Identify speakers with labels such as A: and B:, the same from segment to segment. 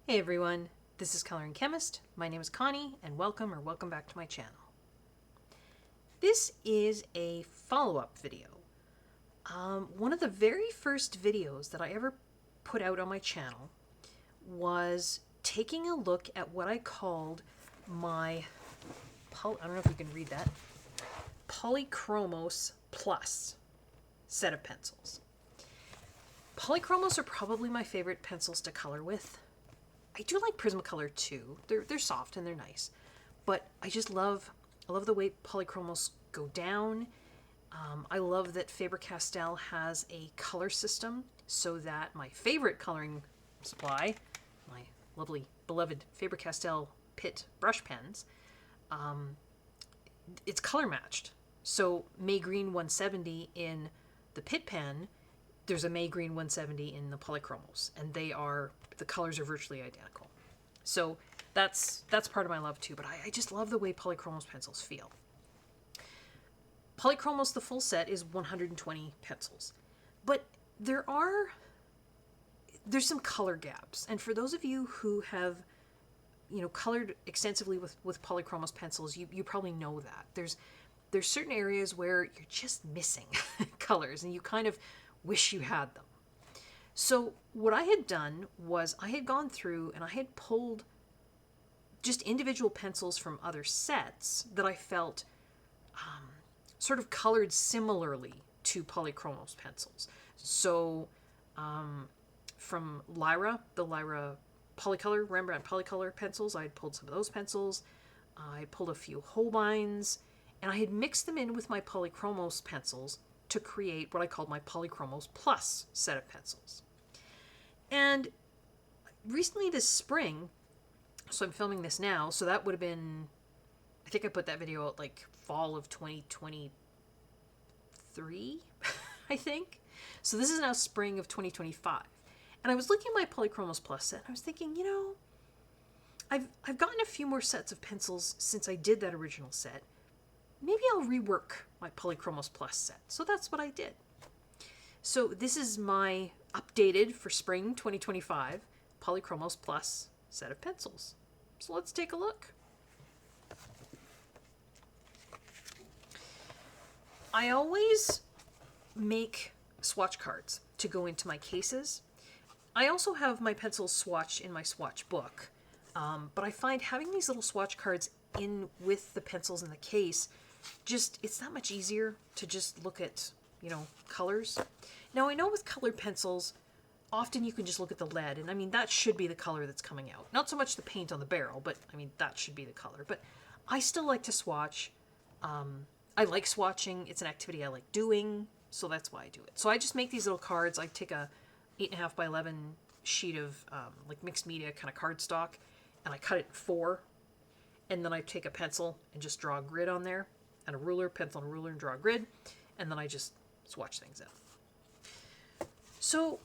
A: Hey everyone, this is Coloring Chemist. My name is Connie and welcome back to my channel. This is a follow-up video. One of the very first videos that I ever put out on my channel was taking a look at what I called my, I don't know if you can read that, Polychromos Plus set of pencils. Polychromos are probably my favorite pencils to color with. I do like Prismacolor too. They're soft and they're nice, but I love the way Polychromos go down. I love that Faber-Castell has a color system so that my favorite coloring supply, my lovely beloved Faber-Castell Pitt brush pens, it's color matched. So May Green 170 in the Pitt pen, there's a May Green 170 in the Polychromos, and the colors are virtually identical. So that's part of my love too, but I just love the way Polychromos pencils feel. Polychromos, the full set, is 120 pencils, but there's some color gaps. And for those of you who have, colored extensively with Polychromos pencils, you probably know that. There's certain areas where you're just missing colors and you kind of wish you had them. So what I had done was I had gone through and I had pulled just individual pencils from other sets that I felt sort of colored similarly to Polychromos pencils. So from Lyra, the Lyra Polycolor, Rembrandt Polycolor pencils, I had pulled some of those pencils. I pulled a few Holbeins, and I had mixed them in with my Polychromos pencils to create what I called my Polychromos Plus set of pencils. And recently this spring, so I'm filming this now, so that would have been, I think I put that video out like fall of 2023, I think. So this is now spring of 2025. And I was looking at my Polychromos Plus set, and I was thinking, I've gotten a few more sets of pencils since I did that original set. Maybe I'll rework my Polychromos Plus set. So that's what I did. So this is my updated for spring 2025 Polychromos Plus set of pencils. So let's take a look. I always make swatch cards to go into my cases. I also have my pencils swatched in my swatch book, but I find having these little swatch cards in with the pencils in the case, it's that much easier to just look at, colors. Now I know with colored pencils, often you can just look at the lead, and I mean, that should be the color that's coming out. Not so much the paint on the barrel, but I mean, that should be the color. But I still like to swatch. I like swatching. It's an activity I like doing, so that's why I do it. So I just make these little cards. I take a 8.5 by 11 sheet of like mixed media kind of cardstock, and I cut it in 4, and then I take a pencil and just draw a grid on there, and a ruler, pencil and a ruler, and draw a grid, and then I just swatch things out. So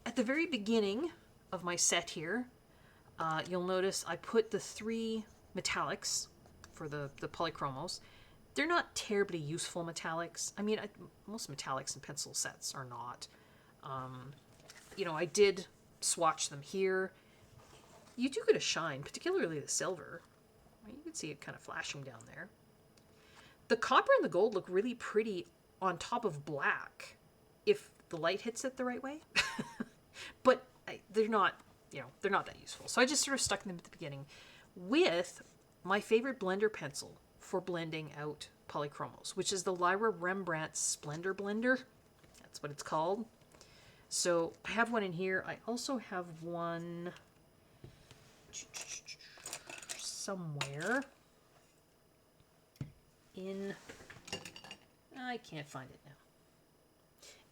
A: at the very beginning of my set here, you'll notice I put the 3 metallics for the Polychromos. They're not terribly useful metallics. I mean, most metallics in pencil sets are not. I did swatch them here. You do get a shine, particularly the silver. You can see it kind of flashing down there. The copper and the gold look really pretty on top of black if the light hits it the right way. But they're not that useful. So I just sort of stuck them at the beginning with my favorite blender pencil for blending out Polychromos, which is the Lyra Rembrandt Splendor Blender. That's what it's called. So I have one in here. I also have one somewhere in, I can't find it now.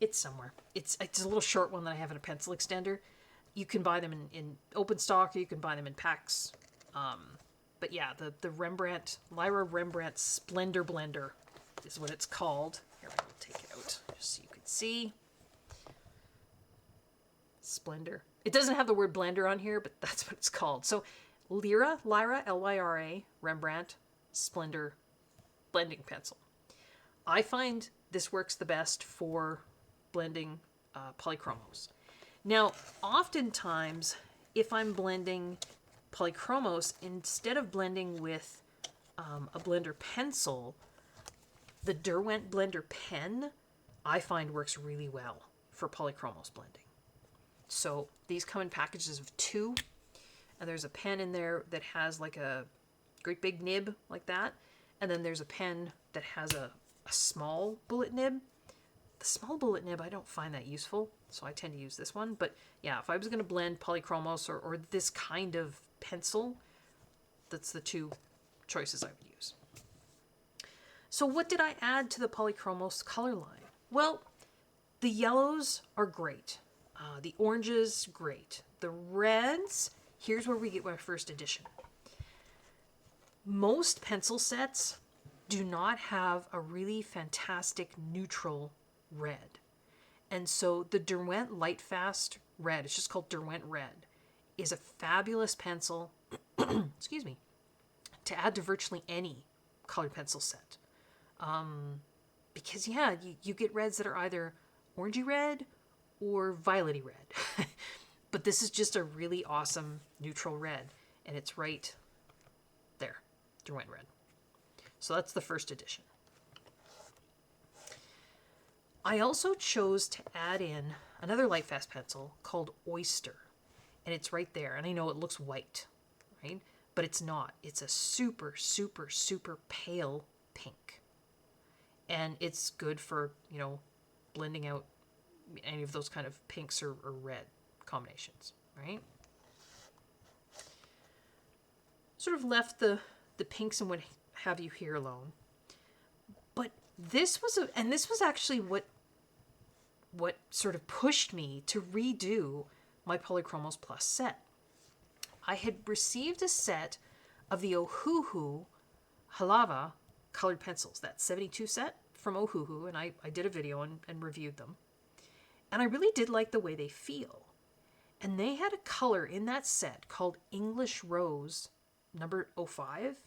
A: It's somewhere. It's a little short one that I have in a pencil extender. You can buy them in open stock, or you can buy them in packs. But yeah, the Lyra Rembrandt Splendor Blender is what it's called. Here, I will take it out just so you can see. Splendor. It doesn't have the word blender on here, but that's what it's called. So Lyra, Lyra, Rembrandt Splendor blending pencil. I find this works the best for blending Polychromos. Now, oftentimes if I'm blending Polychromos, instead of blending with a blender pencil, the Derwent blender pen I find works really well for Polychromos blending. So these come in packages of 2, and there's a pen in there that has like a great big nib like that, and then there's a pen that has a small bullet nib. The small bullet nib I don't find that useful, so I tend to use this one. But yeah, if I was going to blend Polychromos or this kind of pencil, that's the 2 choices I would use. So what did I add to the Polychromos color line? Well, the yellows are great. The oranges, great. The reds, here's where we get my first edition. Most pencil sets do not have a really fantastic neutral red. And so the Derwent Lightfast Red, it's just called Derwent Red, is a fabulous pencil, excuse me, to add to virtually any colored pencil set. Because yeah, you get reds that are either orangey red or violety red. But this is just a really awesome neutral red, and it's right there, Derwent Red. So that's the first edition. I also chose to add in another Lightfast pencil called Oyster, and it's right there. And I know it looks white, right? But it's not. It's a super, super, super pale pink. And it's good for, you know, blending out any of those kind of pinks or red combinations, right? Sort of left the pinks and what have you here alone. But this was actually what sort of pushed me to redo my Polychromos Plus set. I had received a set of the Ohuhu Halawa colored pencils, that 72 set from Ohuhu, and I did a video and reviewed them. And I really did like the way they feel. And they had a color in that set called English Rose number 05.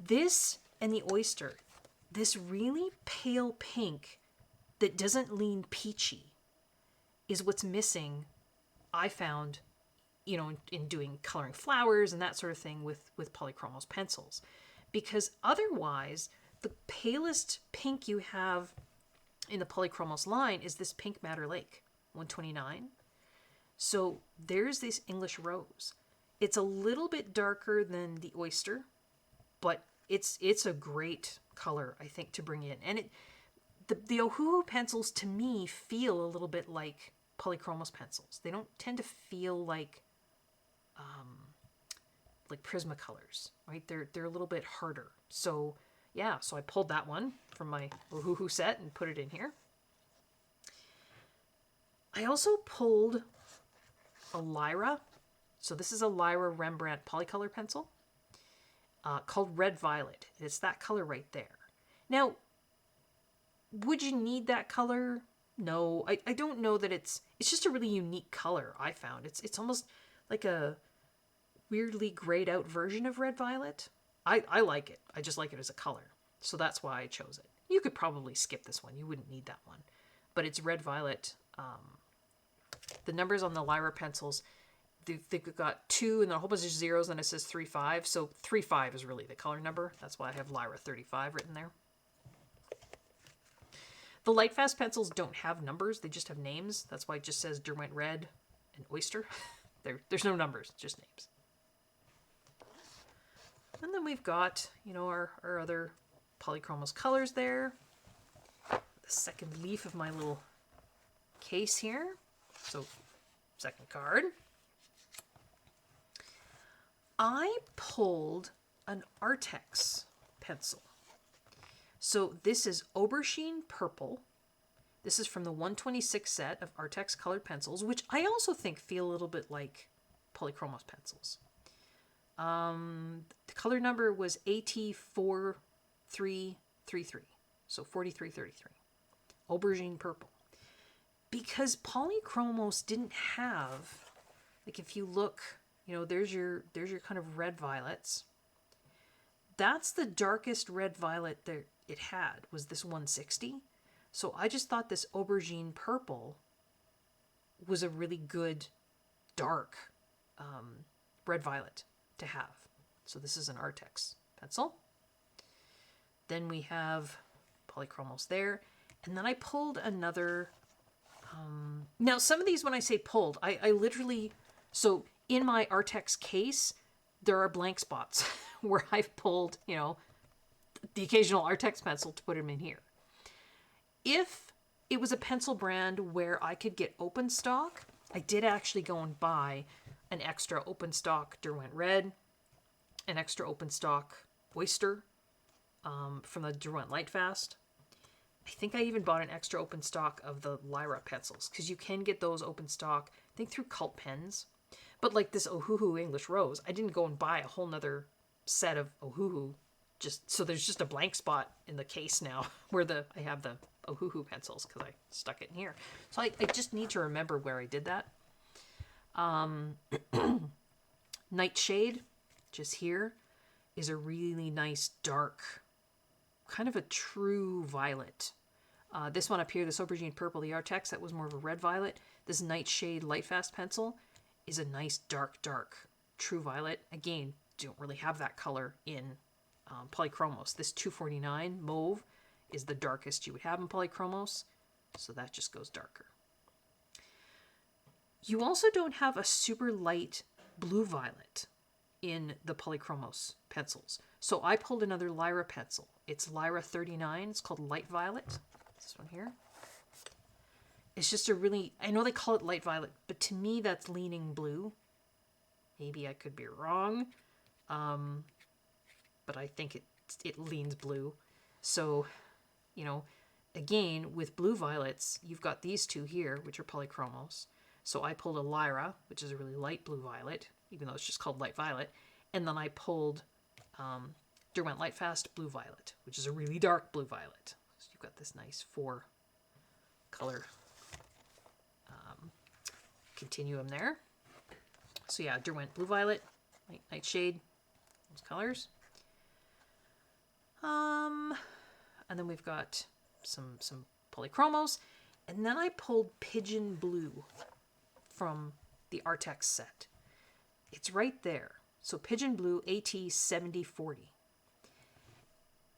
A: This and the Oyster, this really pale pink that doesn't lean peachy, is what's missing, I found, you know, in doing coloring flowers and that sort of thing with Polychromos pencils. Because otherwise, the palest pink you have in the Polychromos line is this Pink Madder Lake 129. So there's this English Rose. It's a little bit darker than the Oyster, but it's a great color, I think, to bring in. And the Ohuhu pencils, to me, feel a little bit like Polychromos pencils. They don't tend to feel like Prismacolors, right? They're a little bit harder. So yeah, so I pulled that one from my Ohuhu set and put it in here. I also pulled a Lyra. So this is a Lyra Rembrandt Polycolor pencil called Red Violet. And it's that color right there. Now, would you need that color? No, I don't know that it's just a really unique color, I found. It's almost like a weirdly grayed out version of Red Violet. I like it. I just like it as a color. So that's why I chose it. You could probably skip this one. You wouldn't need that one. But it's Red Violet. The numbers on the Lyra pencils, they've got 2 and a whole bunch of zeros, and it says 35. So 35 is really the color number. That's why I have Lyra 35 written there. The Lightfast pencils don't have numbers. They just have names. That's why it just says Derwent Red and Oyster. There's no numbers, just names. And then we've got, you know, our other Polychromos colors there. The second leaf of my little case here. So, second card. I pulled an Arrtx pencil. So this is Aubergine Purple. This is from the 126 set of Arrtx colored pencils, which I also think feel a little bit like Polychromos pencils. The color number was AT4333, so 4333. Aubergine Purple. Because Polychromos didn't have, like if you look, you know, there's your kind of red violets. That's the darkest red violet that it had, was this 160. So I just thought this Aubergine Purple was a really good dark red violet to have. So this is an Arrtx pencil. Then we have Polychromos there. And then I pulled another... now, some of these, when I say pulled, I literally... So in my Arrtx case, there are blank spots where I've pulled, you know, the occasional Arrtx pencil to put them in here. If it was a pencil brand where I could get open stock, I did actually go and buy an extra open stock Derwent Red, an extra open stock Oyster from the Derwent Lightfast. I think I even bought an extra open stock of the Lyra pencils, because you can get those open stock, I think, through Cult Pens. But like this Ohuhu English Rose, I didn't go and buy a whole nother set of Ohuhu, just so there's just a blank spot in the case now where I have the Ohuhu pencils, because I stuck it in here. So I just need to remember where I did that. Nightshade, just here, is a really nice dark, kind of a true violet. This one up here, this Aubergine Purple, the Arrtx, that was more of a red violet. This Nightshade Lightfast pencil is a nice dark, true violet. Again, don't really have that color in Polychromos. This 249 mauve is the darkest you would have in Polychromos, so that just goes darker. You also don't have a super light blue violet in the Polychromos pencils. So I pulled another Lyra pencil. It's Lyra 39. It's called Light Violet. This one here. It's just a really, I know they call it light violet, but to me that's leaning blue. Maybe I could be wrong, but I think it leans blue. So, you know, again, with blue violets, you've got these two here, which are Polychromos. So I pulled a Lyra, which is a really light blue violet, even though it's just called light violet. And then I pulled Derwent Lightfast Blue Violet, which is a really dark blue violet. So you've got this nice 4-color continuum there. So yeah, Derwent Blue Violet, Nightshade, those colors. And then we've got some Polychromos. And then I pulled Pigeon Blue from the Arrtx set. It's right there. So Pigeon Blue AT 7040.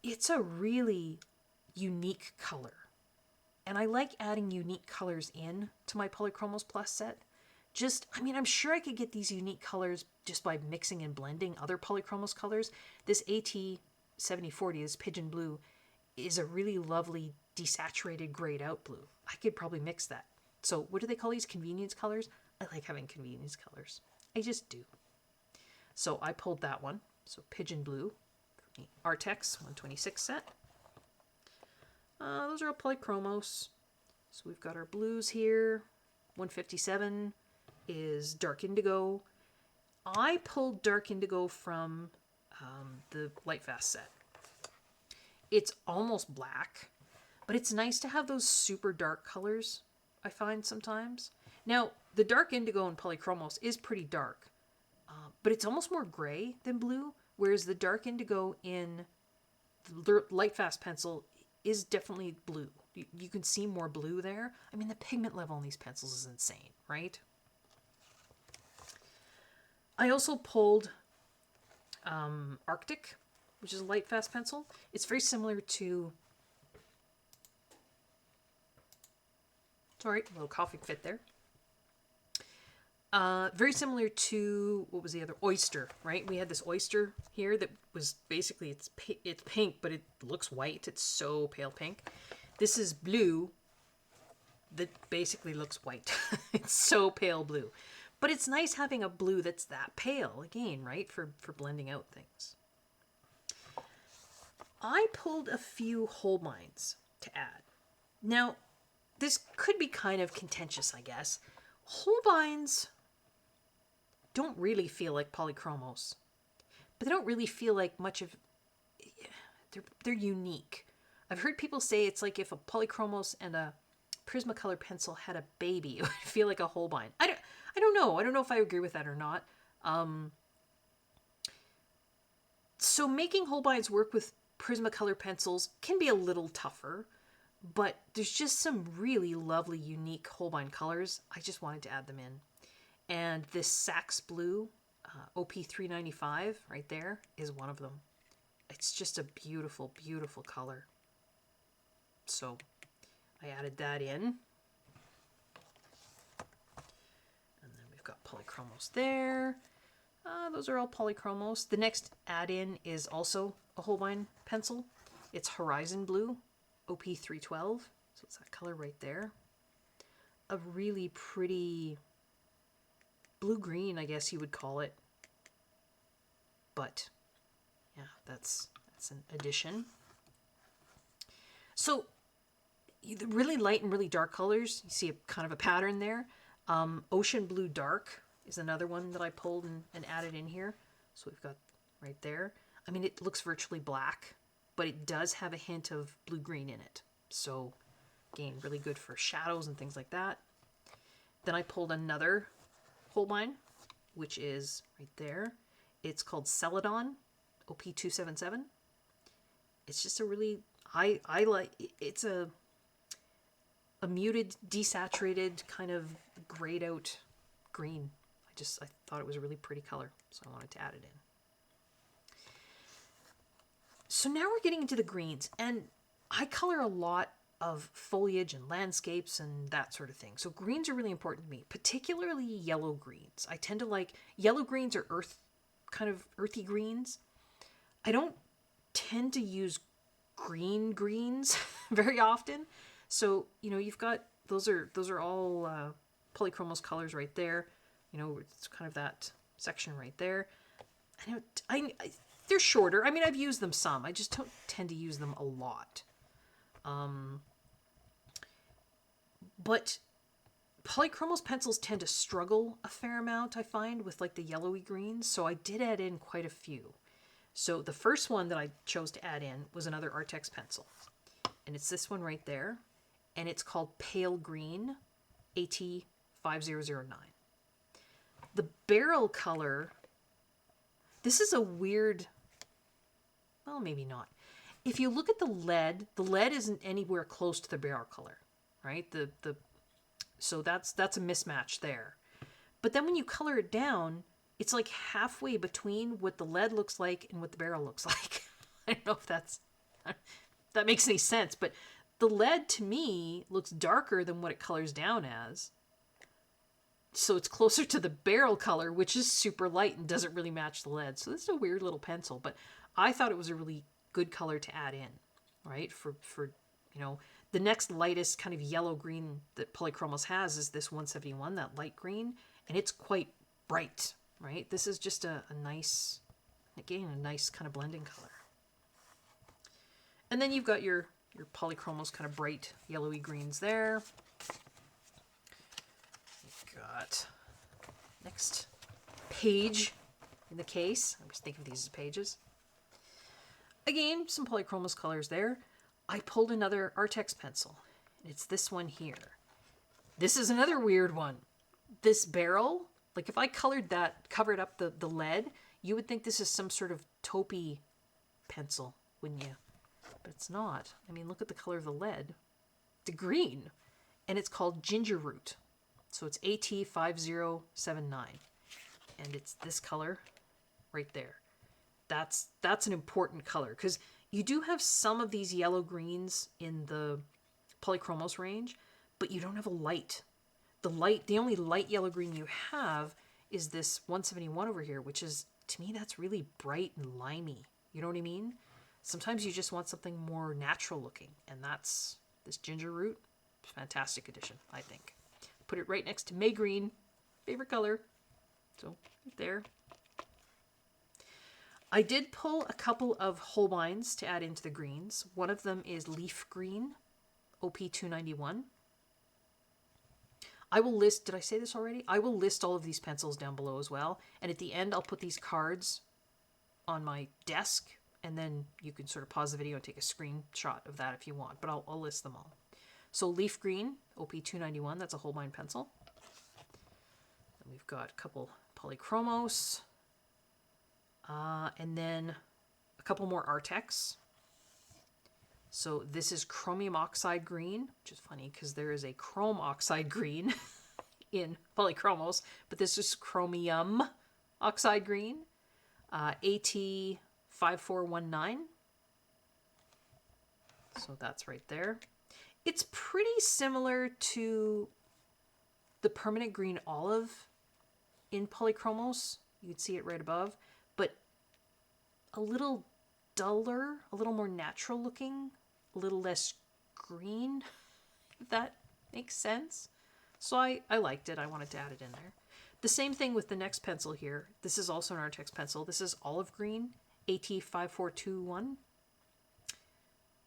A: It's a really unique color. And I like adding unique colors in to my Polychromos Plus set. I mean, I'm sure I could get these unique colors just by mixing and blending other Polychromos colors. This AT 7040, this Pigeon Blue, is a really lovely desaturated grayed out blue. I could probably mix that. So what do they call these? Convenience colors? I like having convenience colors. I just do. So I pulled that one. So Pigeon Blue from the Arrtx 126 set. Those are all Polychromos. So we've got our blues here. 157 is Dark Indigo. I pulled Dark Indigo from the Lightfast set. It's almost black, but it's nice to have those super dark colors, I find sometimes. Now, the Dark Indigo in Polychromos is pretty dark, but it's almost more gray than blue, whereas the Dark Indigo in the Lightfast pencil is definitely blue. You can see more blue there. I mean, the pigment level on these pencils is insane, right? I also pulled Arrtx, which is a Lightfast pencil. It's very similar to... Sorry, a little coughing fit there. Very similar to, what was the other? Oyster, right? We had this Oyster here that was basically, it's pink, but it looks white. It's so pale pink. This is blue that basically looks white. It's so pale blue. But it's nice having a blue that's that pale, again, right? For blending out things. I pulled a few Holbeins to add. Now, this could be kind of contentious, I guess. Holbeins don't really feel like Polychromos, but they don't really feel like much of... They're unique. I've heard people say it's like if a Polychromos and a Prismacolor pencil had a baby, it would feel like a Holbein. I don't know. I don't know if I agree with that or not. So making Holbeins work with Prismacolor pencils can be a little tougher, but there's just some really lovely, unique Holbein colors. I just wanted to add them in. And this Sax Blue OP395 right there is one of them. It's just a beautiful, beautiful color. So I added that in. And then we've got Polychromos there. Those are all Polychromos. The next add-in is also a Holbein pencil. It's Horizon Blue OP312. So it's that color right there. A really pretty blue-green, I guess you would call it. But yeah, that's an addition. So the really light and really dark colors, you see a kind of a pattern there. Ocean Blue Dark is another one that I pulled and added in here. So we've got right there. I mean, it looks virtually black, but it does have a hint of blue-green in it. So again, really good for shadows and things like that. Then I pulled another Holbein, which is right there. It's called Celadon OP277. It's just a really, I like, it's a muted, desaturated, kind of grayed out green. I thought it was a really pretty color, so I wanted to add it in. So now we're getting into the greens, and I color a lot of foliage and landscapes and that sort of thing. So greens are really important to me, particularly yellow greens. I tend to like yellow greens or kind of earthy greens. I don't tend to use green greens very often. So, you know, you've got, those are all Polychromos colors right there. You know, it's kind of that section right there. They're shorter. I mean, I've used them some. I just don't tend to use them a lot. But Polychromos pencils tend to struggle a fair amount, I find, with like the yellowy greens. So I did add in quite a few. So the first one that I chose to add in was another Arrtx pencil. And it's this one right there. And it's called Pale Green AT5009. The barrel color, this is a weird, well, maybe not. If you look at the lead isn't anywhere close to the barrel color, right? So that's a mismatch there. But then when you color it down, it's like halfway between what the lead looks like and what the barrel looks like. I don't know if that makes any sense, but the lead to me looks darker than what it colors down as. So it's closer to the barrel color, which is super light and doesn't really match the lead. So this is a weird little pencil, but I thought it was a really good color to add in, right? For you know, the next lightest kind of yellow green that Polychromos has is this 171, that light green, and it's quite bright, right? This is just a nice, again, a nice kind of blending color. And then you've got your Polychromos kind of bright yellowy greens there. You've got next page in the case. I was thinking of these as pages. Again, some Polychromos colors there. I pulled another Arrtx pencil. It's this one here. This is another weird one. This barrel, like if I covered up the lead, you would think this is some sort of taupey pencil, wouldn't you? But it's not. I mean, look at the color of the lead. It's green. And it's called Ginger Root. So it's AT5079. And it's this color right there. That's an important color because you do have some of these yellow greens in the Polychromos range, but you don't have a light. The only light yellow green you have is this 171 over here, which is, to me, that's really bright and limey. You know what I mean? Sometimes you just want something more natural looking, and that's this Ginger Root. Fantastic addition, I think. Put it right next to May Green, favorite color. So, right there. I did pull a couple of Holbeins to add into the greens. One of them is Leaf Green, OP291. I will list, did I say this already? I will list all of these pencils down below as well. And at the end, I'll put these cards on my desk, and then you can sort of pause the video and take a screenshot of that if you want, but I'll list them all. So Leaf Green, OP291, that's a Holbein pencil. And we've got a couple Polychromos. And then a couple more Arrtx. So this is Chromium Oxide Green, which is funny because there is a Chrome Oxide Green in Polychromos, but this is chromium oxide green, AT5419. So that's right there. It's pretty similar to the permanent green olive in Polychromos. You can see it right above, but a little duller, a little more natural looking, a little less green, if that makes sense. So I liked it. I wanted to add it in there. The same thing with the next pencil here. This is also an Arrtx pencil. This is olive green, AT5421.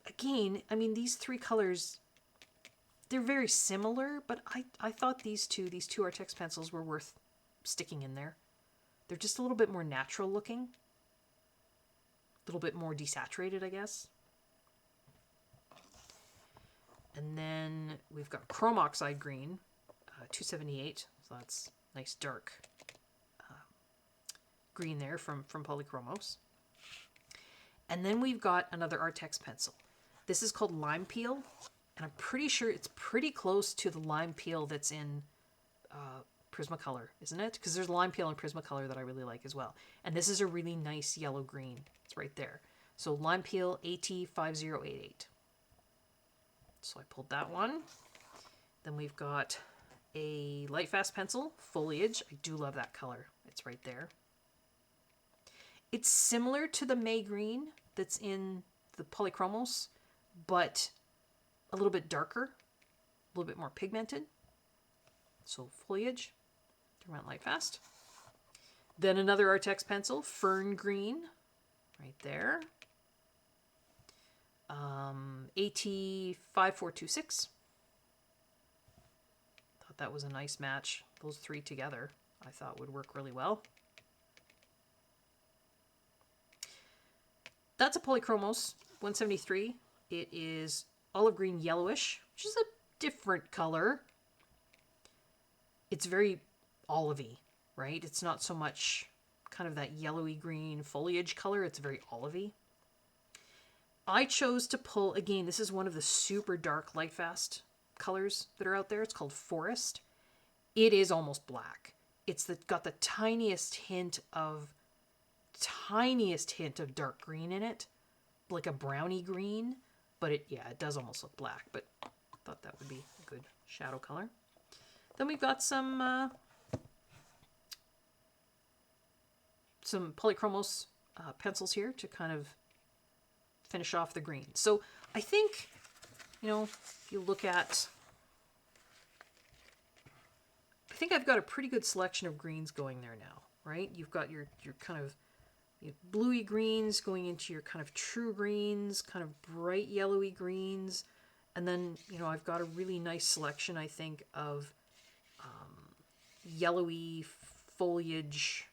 A: Again, I mean, these three colors, they're very similar, but I thought these two Arrtx pencils were worth sticking in there. They're just a little bit more natural looking. A little bit more desaturated, I guess. And then we've got chrome oxide green, 278. So that's nice dark green there from Polychromos. And then we've got another Arrtx pencil. This is called Lime Peel, and I'm pretty sure it's pretty close to the Lime Peel that's in Prismacolor, isn't it? Because there's Lime Peel in Prismacolor that I really like as well. And this is a really nice yellow green. It's right there. So Lime Peel AT5088. So I pulled that one. Then we've got a Lightfast pencil, Foliage. I do love that color. It's right there. It's similar to the May Green that's in the Polychromos, but a little bit darker, a little bit more pigmented. So Foliage, Derwent Lightfast. Then another Arrtx pencil, Fern Green, right there. AT5426. Thought that was a nice match. Those three together I thought would work really well. That's a Polychromos 173. It is olive green yellowish, which is a different color. It's very olivey, right? It's not so much kind of that yellowy green foliage color. It's very olivey. I chose to pull, again, this is one of the super dark Lightfast colors that are out there. It's called Forest. It is almost black. It's got the tiniest hint of dark green in it, like a browny green, but it does almost look black, but I thought that would be a good shadow color. Then we've got some Polychromos pencils here to kind of finish off the green. So I think, if you look at, I think I've got a pretty good selection of greens going there now, right? You've got your kind of bluey greens going into your kind of true greens, kind of bright yellowy greens. And then, I've got a really nice selection, I think, of yellowy foliage,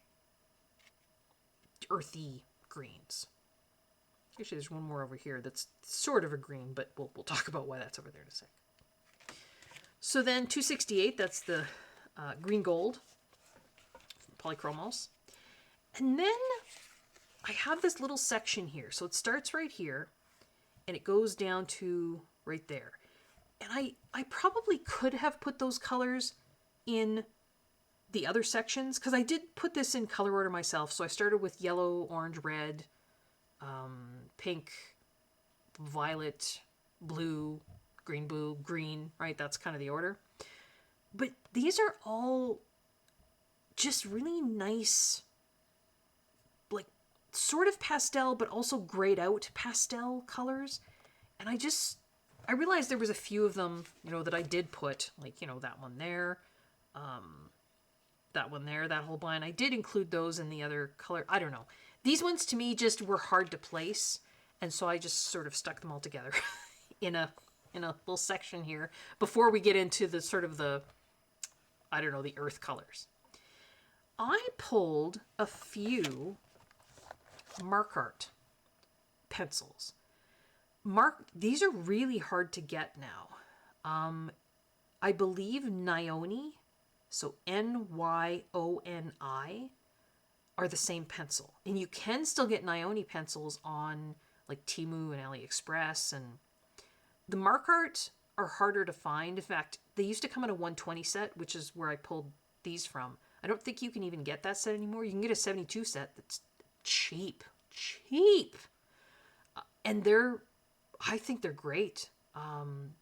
A: earthy greens. Actually, there's one more over here that's sort of a green, but we'll talk about why that's over there in a sec. So then 268, that's the green gold from Polychromos. And then I have this little section here. So it starts right here and it goes down to right there. And I probably could have put those colors in the other sections because I did put this in color order myself. So I started with yellow, orange, red, pink, violet, blue, green, right? That's kind of the order. But these are all just really nice, like sort of pastel, but also grayed out pastel colors. And I realized there was a few of them, that I did put, like, that one there, that Holbein. I did include those in the other color. I don't know. These ones to me just were hard to place. And so I just sort of stuck them all together in a little section here before we get into the sort of the earth colors. I pulled a few Markart pencils. These are really hard to get now. I believe Nyoni, so Nyoni, are the same pencil. And you can still get Nyoni pencils on like Temu and AliExpress. And the Markart are harder to find. In fact, they used to come in a 120 set, which is where I pulled these from. I don't think you can even get that set anymore. You can get a 72 set that's cheap. Cheap! And I think they're great.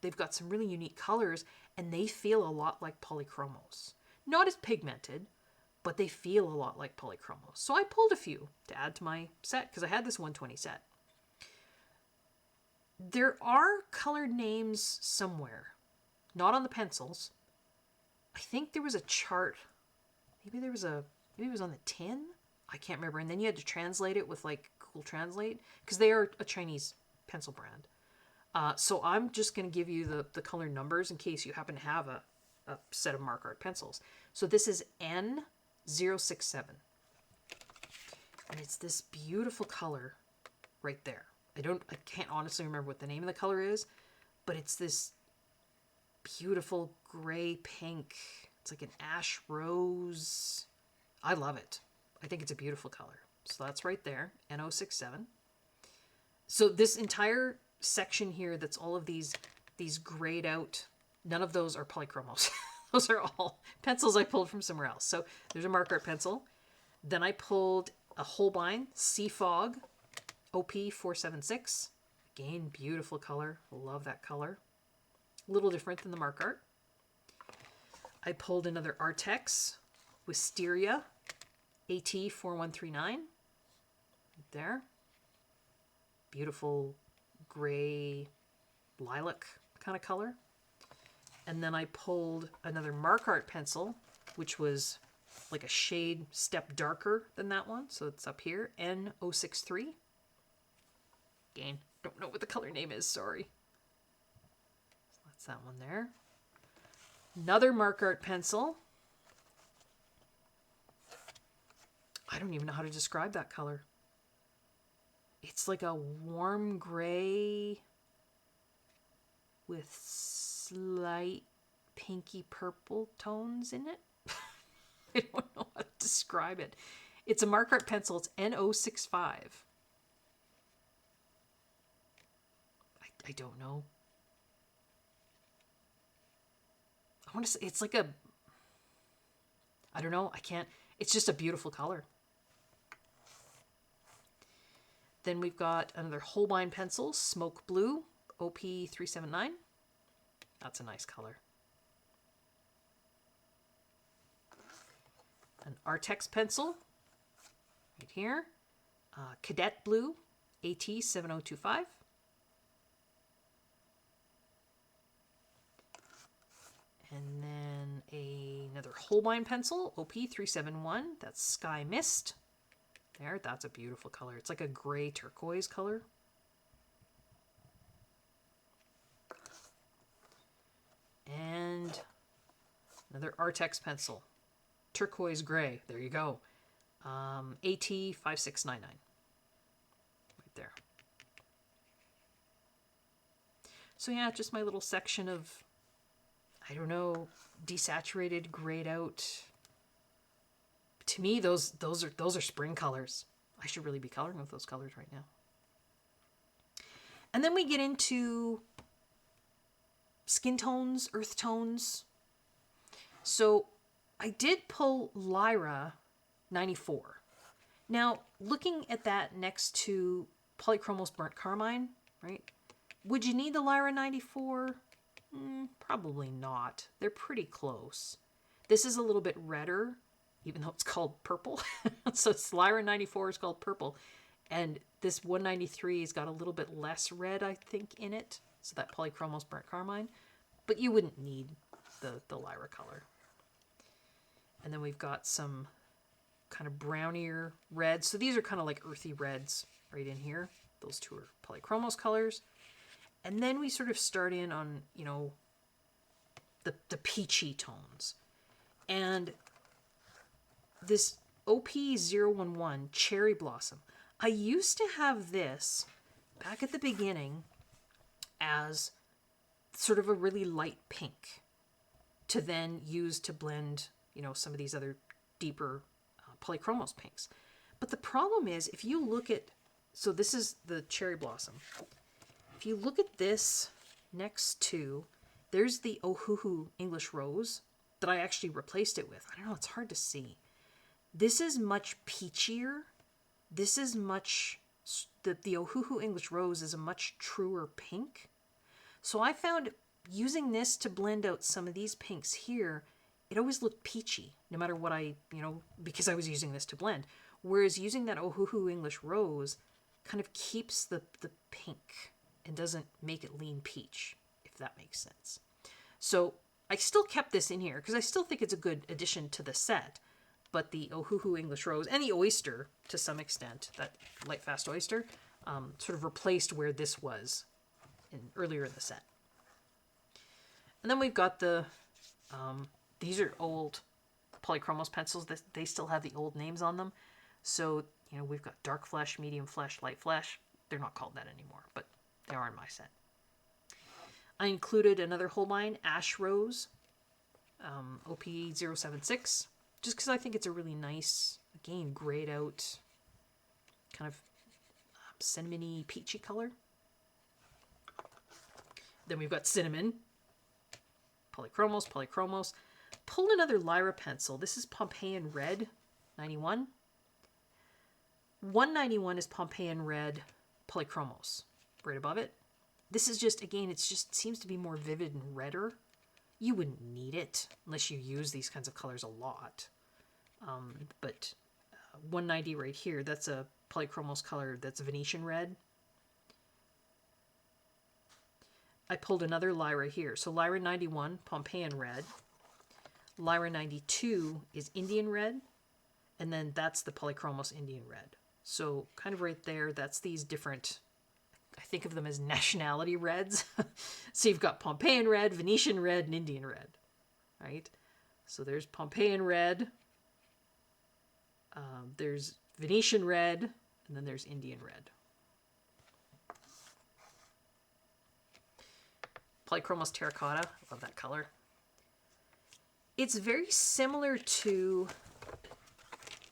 A: They've got some really unique colors, and they feel a lot like Polychromos. Not as pigmented, but they feel a lot like Polychromos. So I pulled a few to add to my set, because I had this 120 set. There are colored names somewhere. Not on the pencils. I think there was a chart. Maybe it was on the tin? I can't remember. And then you had to translate it with like Google Translate, because they are a Chinese pencil brand. So I'm just going to give you the color numbers in case you happen to have a set of Markart pencils. So this is N067. And it's this beautiful color right there. I can't honestly remember what the name of the color is, but it's this beautiful gray pink. It's like an ash rose. I love it. I think it's a beautiful color. So that's right there, N067. So this entire section here, that's all of these grayed out, none of those are Polychromos. Those are all pencils I pulled from somewhere else. So there's a Markart pencil. Then I pulled a Holbein Sea Fog OP476. Again, beautiful color. Love that color. A little different than the Markart. I pulled another Arrtx Wisteria AT4139. Right there. Beautiful gray lilac kind of color. And then I pulled another Markart pencil, which was like a shade step darker than that one. So it's up here, N063. Again, don't know what the color name is, sorry. So that's that one there. Another Markart pencil. I don't even know how to describe that color. It's like a warm gray with slight pinky purple tones in it. I don't know how to describe it. It's a Markart pencil. It's N065. I don't know. I want to say it's like a... I don't know. I can't... It's just a beautiful color. Then we've got another Holbein pencil, Smoke Blue, OP379. That's a nice color. An Arrtx pencil, right here. Cadet Blue, AT7025. And then another Holbein pencil, OP371. That's Sky Mist. There, that's a beautiful color. It's like a gray turquoise color. And another Arrtx pencil. Turquoise gray. There you go. AT5699. Right there. So yeah, just my little section of, I don't know, desaturated, grayed out. To me, those are spring colors. I should really be coloring with those colors right now. And then we get into skin tones, earth tones. So I did pull Lyra 94. Now, looking at that next to Polychromos Burnt Carmine, right? Would you need the Lyra 94? Probably not. They're pretty close. This is a little bit redder, even though it's called purple. So Lyra 94 is called purple. And this 193 has got a little bit less red, I think, in it. So that Polychromos Burnt Carmine. But you wouldn't need the Lyra color. And then we've got some kind of brownier reds. So these are kind of like earthy reds right in here. Those two are Polychromos colors. And then we sort of start in on, you know, the peachy tones. And this OP011 Cherry Blossom. I used to have this back at the beginning as sort of a really light pink to then use to blend, you know, some of these other deeper Polychromos pinks. But the problem is, if you look at, so this is the Cherry Blossom. If you look at this next to, There's the Ohuhu English Rose that I actually replaced it with. I don't know, it's hard to see. This is much peachier. This is much, the Ohuhu English Rose is a much truer pink. So I found using this to blend out some of these pinks here, it always looked peachy, no matter what I, because I was using this to blend. Whereas using that Ohuhu English Rose kind of keeps the pink and doesn't make it lean peach, if that makes sense. So I still kept this in here because I still think it's a good addition to the set. But the Ohuhu English Rose and the Oyster, to some extent, that Lightfast Oyster, sort of replaced where this was earlier in the set. And then we've got the, these are old Polychromos pencils. They still have the old names on them. So, we've got dark flesh, medium flesh, light flesh. They're not called that anymore, but they are in my set. I included another Holbein Ash Rose, OP076, just because I think it's a really nice, again, grayed out, kind of cinnamony, peachy color. Then we've got Cinnamon, Polychromos. Pulled another Lyra pencil. This is Pompeian Red, 91. 191 is Pompeian Red, Polychromos, right above it. This is just, again, it just seems to be more vivid and redder. You wouldn't need it unless you use these kinds of colors a lot. But 190 right here, that's a Polychromos color that's Venetian Red. I pulled another Lyra here. So Lyra 91, Pompeian Red. Lyra 92 is Indian Red. And then that's the Polychromos Indian Red. So kind of right there, that's these different, I think of them as nationality reds. So you've got Pompeian Red, Venetian Red, and Indian Red, right? So there's Pompeian Red, there's Venetian Red, and then there's Indian Red. Polychromos Terracotta, I love that color. It's very similar to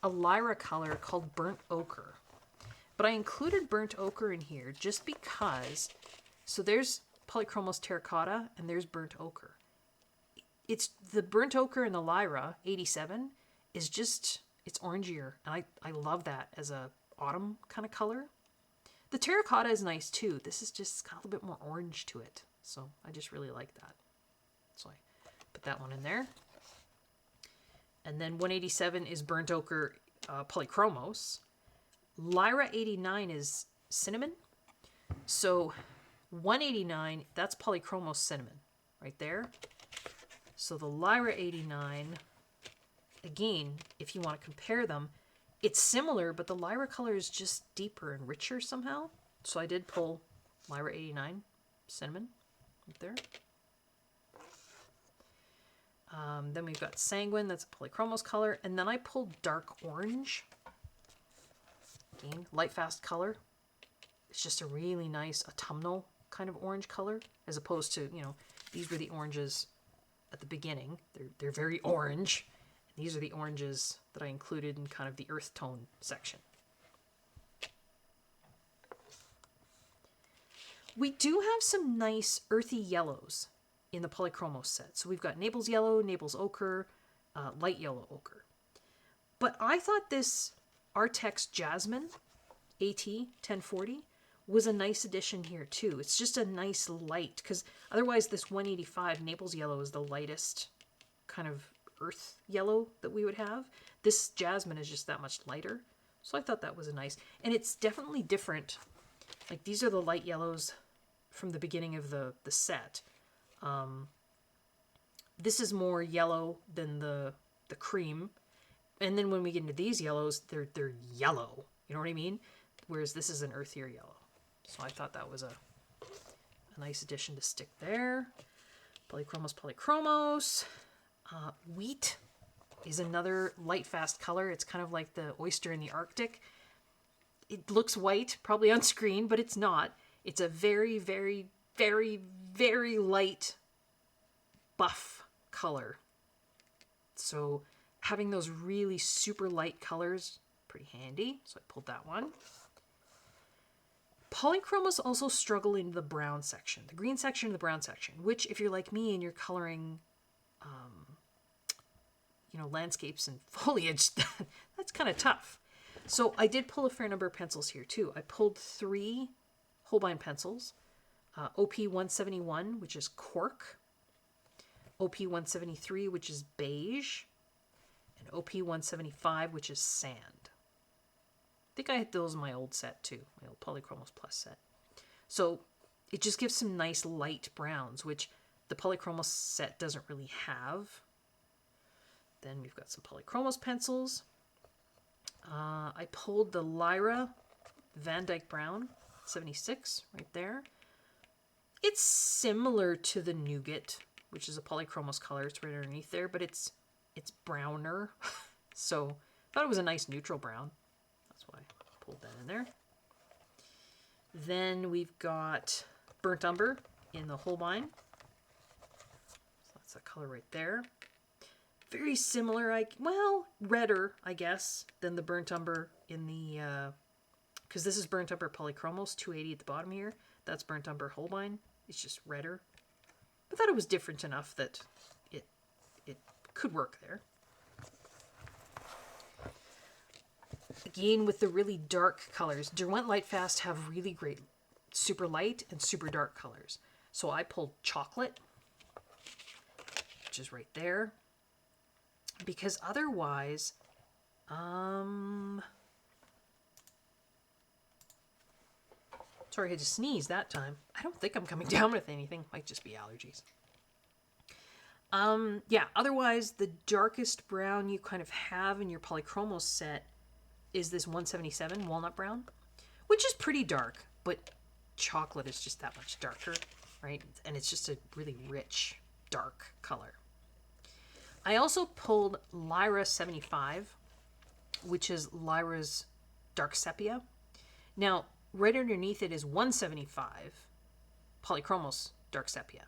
A: a Lyra color called Burnt Ochre. But I included Burnt Ochre in here just because, so there's Polychromos Terracotta and there's Burnt Ochre. It's the Burnt Ochre in the Lyra 87 is just, it's orangier. And I love that as a autumn kind of color. The Terracotta is nice too. This is just got a little bit more orange to it. So I just really like that. So I put that one in there. And then 187 is Burnt Ochre Polychromos. Lyra 89 is Cinnamon. So 189, that's Polychromos Cinnamon right there. So the Lyra 89, again, if you want to compare them, it's similar, but the Lyra color is just deeper and richer somehow. So I did pull Lyra 89 Cinnamon right there. Then we've got Sanguine, that's a Polychromos color. And then I pulled Dark Orange. Again, Lightfast color. It's just a really nice autumnal kind of orange color, as opposed to, these were the oranges at the beginning. They're very orange. And these are the oranges that I included in kind of the earth tone section. We do have some nice earthy yellows in the Polychromos set. So we've got Naples Yellow, Naples Ochre, Light Yellow Ochre. But I thought this Arrtx Jasmine AT 1040 was a nice addition here too. It's just a nice light, because otherwise this 185 Naples Yellow is the lightest kind of earth yellow that we would have. This Jasmine is just that much lighter. So I thought that was a nice, and it's definitely different. Like these are the light yellows from the beginning of the set. This is more yellow than the cream. And then when we get into these yellows, they're yellow. You know what I mean? Whereas this is an earthier yellow. So I thought that was a nice addition to stick there. Polychromos. Wheat is another Lightfast color. It's kind of like the Oyster in the Arctic. It looks white, probably on screen, but it's not. It's a very, very, very, very light buff color. So having those really super light colors, pretty handy. So I pulled that one. Polychromos also struggle in the brown section, the green section and the brown section, which if you're like me and you're coloring, landscapes and foliage, that's kind of tough. So I did pull a fair number of pencils here too. I pulled 3 Holbein pencils, OP-171, which is cork, OP-173, which is beige, and OP-175, which is sand. I think I had those in my old set too, my old Polychromos Plus set. So it just gives some nice light browns, which the Polychromos set doesn't really have. Then we've got some Polychromos pencils. I pulled the Lyra Van Dyke Brown 76 right there. It's similar to the Nougat, which is a Polychromos color. It's right underneath there, but it's browner. So I thought it was a nice neutral brown. That's why I pulled that in there. Then we've got Burnt Umber in the Holbein. So that's that color right there. Very similar, redder, I guess, than the Burnt Umber in the, because this is Burnt Umber Polychromos, 280 at the bottom here. That's Burnt Umber Holbein. It's just redder. I thought it was different enough that it could work there. Again, with the really dark colors, Derwent Lightfast have really great super light and super dark colors. So I pulled Chocolate, which is right there. Because otherwise, sorry, I had to sneeze that time. I don't think I'm coming down with anything. Might just be allergies. Yeah, otherwise, the darkest brown you kind of have in your Polychromos set is this 177 Walnut Brown, which is pretty dark, but Chocolate is just that much darker, right? And it's just a really rich, dark color. I also pulled Lyra 75, which is Lyra's Dark Sepia. Now, right underneath it is 175 Polychromos Dark Sepia.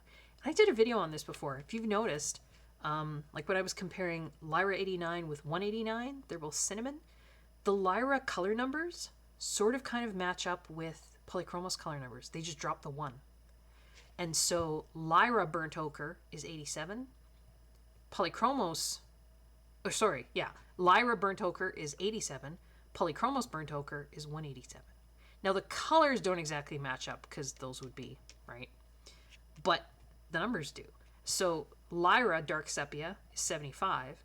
A: I did a video on this before. If you've noticed, like when I was comparing Lyra 89 with 189, they're both cinnamon. The Lyra color numbers sort of kind of match up with Polychromos color numbers. They just drop the 1. And so Lyra Burnt Ochre is 87. Lyra Burnt Ochre is 87. Polychromos Burnt Ochre is 187. Now the colors don't exactly match up because those would be, right? But the numbers do. So Lyra Dark Sepia is 75.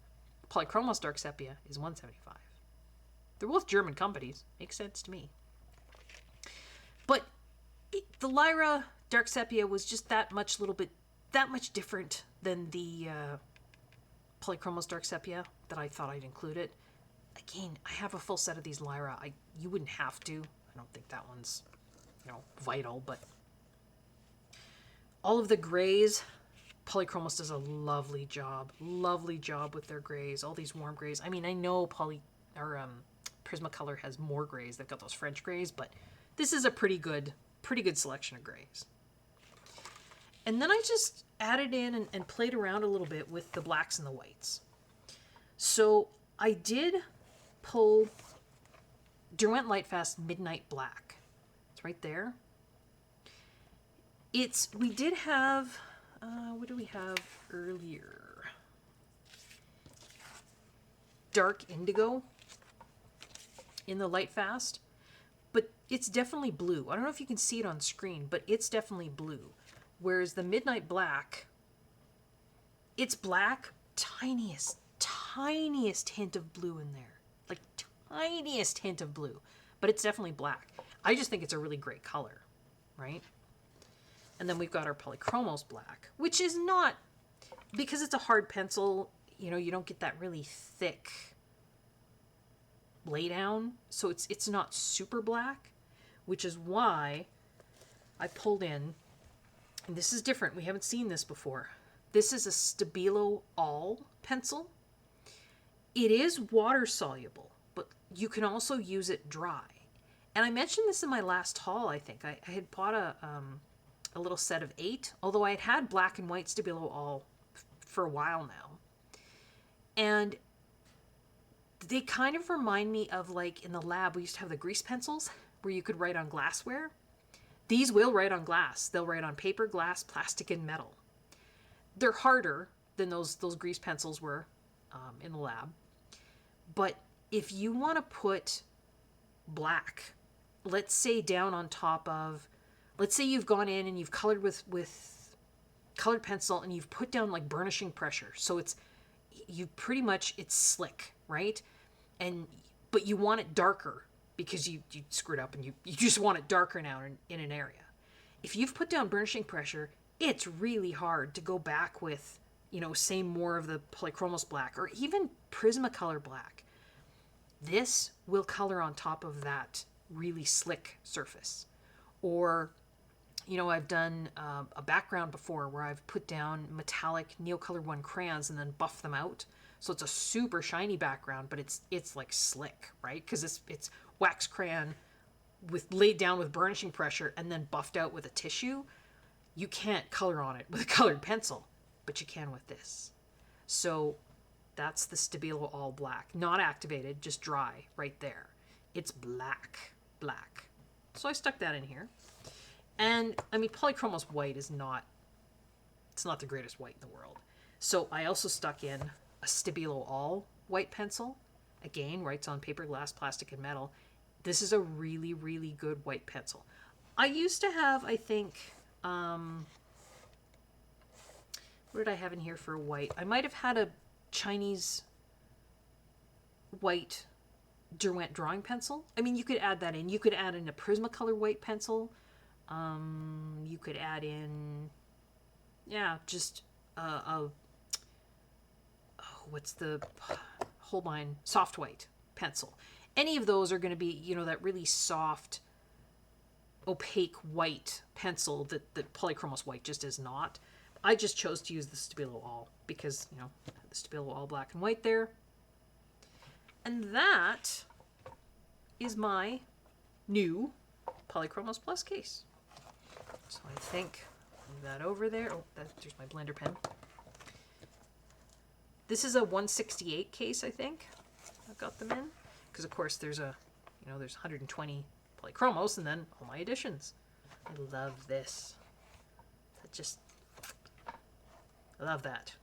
A: Polychromos Dark Sepia is 175. They're both German companies. Makes sense to me. But the Lyra Dark Sepia was just that much different than the Polychromos Dark Sepia that I thought I'd include it. Again, I have a full set of these Lyra. You wouldn't have to. I don't think that one's, vital, but all of the grays, Polychromos does a lovely job with their grays, all these warm grays. I mean, I know Prismacolor has more grays. They've got those French grays, but this is a pretty good selection of grays. And then I just added in and played around a little bit with the blacks and the whites. So I did pull Derwent Lightfast Midnight Black. It's right there. We did have, what do we have earlier? Dark Indigo in the Lightfast, but it's definitely blue. I don't know if you can see it on screen, but it's definitely blue. Whereas the Midnight Black, it's black, tiniest hint of blue in there. Like, tiniest hint of blue. But it's definitely black. I just think it's a really great color, right? And then we've got our Polychromos Black, which is not, because it's a hard pencil, you don't get that really thick laydown. So it's not super black, which is why I pulled in. And this is different. We haven't seen this before. This is a Stabilo All pencil. It is water soluble, but you can also use it dry. And I mentioned this in my last haul, I think. I had bought a little set of 8, although I had black and white Stabilo All for a while now. And they kind of remind me of, like, in the lab, we used to have the grease pencils where you could write on glassware. These will write on glass. They'll write on paper, glass, plastic, and metal. They're harder than those grease pencils were in the lab. But if you want to put black, let's say down on top of, let's say you've gone in and you've colored with colored pencil and you've put down like burnishing pressure. So it's slick, right? But you want it darker because you screwed up and you just want it darker now in an area. If you've put down burnishing pressure, it's really hard to go back with, say more of the Polychromos black or even Prismacolor black. This will color on top of that really slick surface. Or, I've done a background before where I've put down metallic Neocolor 1 crayons and then buffed them out. So it's a super shiny background, but it's like slick, right? Because it's wax crayon laid down with burnishing pressure and then buffed out with a tissue. You can't color on it with a colored pencil, but you can with this. So that's the Stabilo All Black. Not activated, just dry right there. It's black. So I stuck that in here. And, Polychromos white it's not the greatest white in the world. So I also stuck in a Stabilo All white pencil. Again, writes on paper, glass, plastic, and metal. This is a really, really good white pencil. I used to have, I think, what did I have in here for white? I might have had a Chinese white Derwent drawing pencil. You could add that in. You could add in a Prismacolor white pencil. You could add in, just what's the Holbein soft white pencil. Any of those are going to be, that really soft, opaque white pencil that Polychromos white just is not. I just chose to use the Stabilo All because, the Stabilo All black and white there. And that is my new Polychromos Plus case. So I think move that over there. Oh, there's my blender pen. This is a 168 case, I think. I've got them in. Because, of course, there's there's 120 Polychromos and then all my editions. I love this. I love that.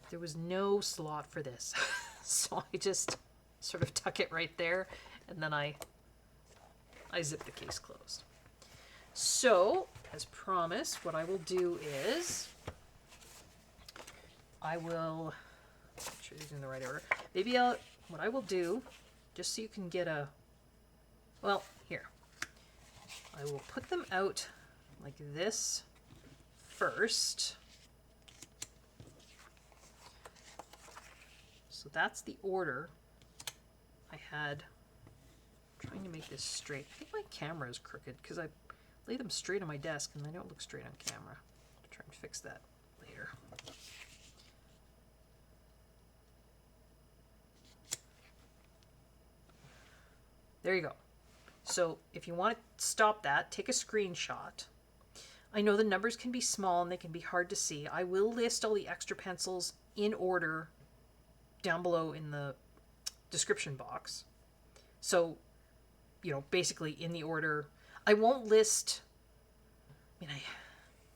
A: There was no slot for this. So I just sort of tuck it right there and then I zip the case closed. So, as promised, what I will do is I will make sure these are in the right order. What I will do, just so you can get here. I will put them out like this first. So that's the order I had. I'm trying to make this straight. I think my camera is crooked because I lay them straight on my desk and they don't look straight on camera. I'll try and fix that later. There you go. So if you want to stop that, take a screenshot. I know the numbers can be small and they can be hard to see. I will list all the extra pencils in order down below in the description box. So, basically in the order. I won't list,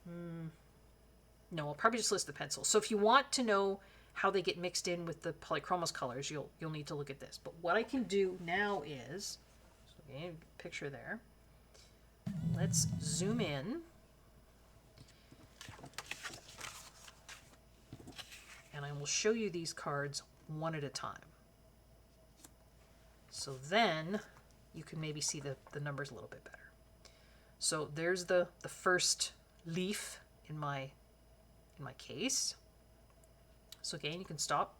A: no, I'll probably just list the pencils. So if you want to know how they get mixed in with the Polychromos colors, you'll need to look at this. But what I can do now is, picture there. Let's zoom in. And I will show you these cards one at a time. So then you can maybe see the numbers a little bit better. So there's the first leaf in my case. So again, you can stop,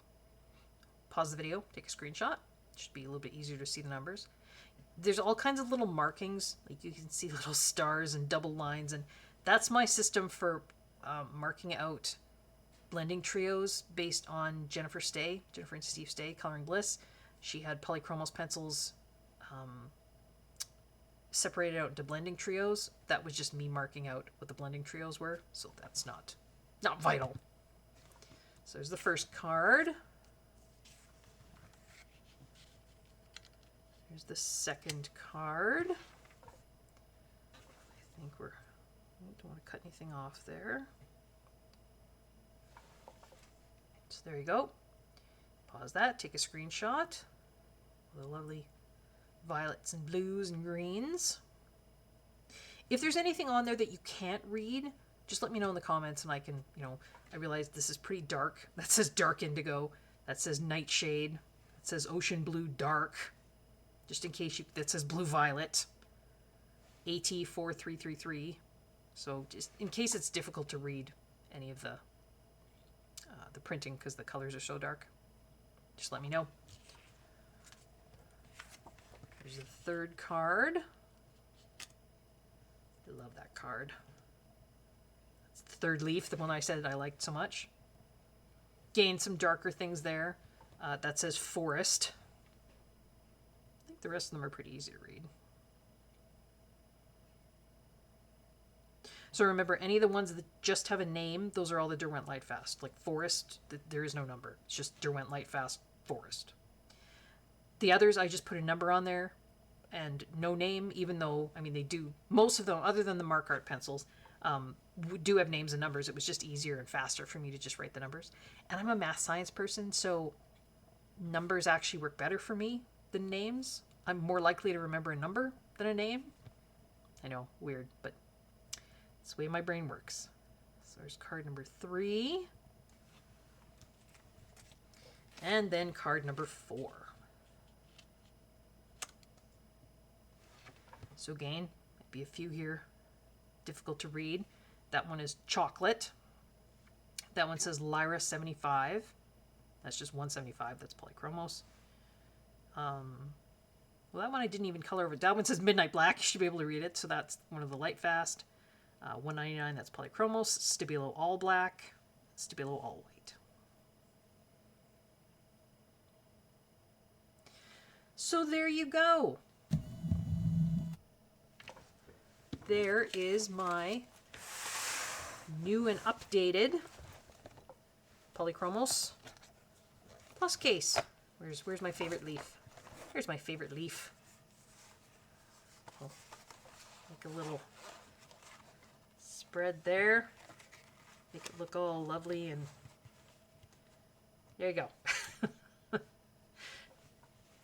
A: pause the video, take a screenshot. It should be a little bit easier to see the numbers. There's all kinds of little markings, like you can see little stars and double lines, and that's my system for marking out blending trios based on Jennifer and Steve Stay, Coloring Bliss. She had Polychromos pencils separated out into blending trios. That was just me marking out what the blending trios were, so that's not vital. So there's the first card. Here's the second card. I think we don't want to cut anything off there. So there you go. Pause that, take a screenshot. The lovely violets and blues and greens. If there's anything on there that you can't read, just let me know in the comments and I can, I realize this is pretty dark. That says Dark Indigo. That says Nightshade. That says Ocean Blue Dark. Just in case that says Blue Violet. AT4333. So just in case it's difficult to read any of the printing because the colors are so dark, just let me know. Here's the third card. I love that card. It's the third leaf, the one I said I liked so much. Gain some darker things there. That says Forest. I think the rest of them are pretty easy to read. So remember, any of the ones that just have a name, those are all the Derwent Lightfast. Like Forest, there is no number. It's just Derwent Lightfast Forest. The others, I just put a number on there and no name, even though, I mean, they do. Most of them, other than the Markart pencils, do have names and numbers. It was just easier and faster for me to just write the numbers. And I'm a math science person, so numbers actually work better for me than names. I'm more likely to remember a number than a name. I know, weird, but it's the way my brain works. So there's card number 3. And then card number 4. So again, might be a few here difficult to read. That one is chocolate. That one says Lyra 75. That's just 175. That's Polychromos. Well, that one I didn't even color over. That one says Midnight Black. You should be able to read it. So that's one of the Lightfast. 199, that's Polychromos. Stabilo All Black. Stabilo All White. So there you go. There is my new and updated Polychromos Plus case. Where's my favorite leaf? Here's my favorite leaf. Oh, make a little spread there. Make it look all lovely, and there you go.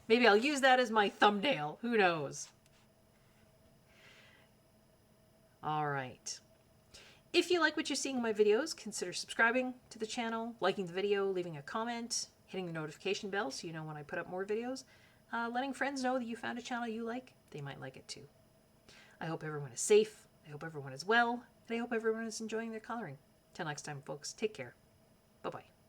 A: Maybe I'll use that as my thumbnail. Who knows? All right. If you like what you're seeing in my videos, consider subscribing to the channel, liking the video, leaving a comment, hitting the notification bell so you know when I put up more videos, letting friends know that you found a channel you like. They might like it too. I hope everyone is safe. I hope everyone is well. And I hope everyone is enjoying their coloring. Till next time, folks. Take care. Bye-bye.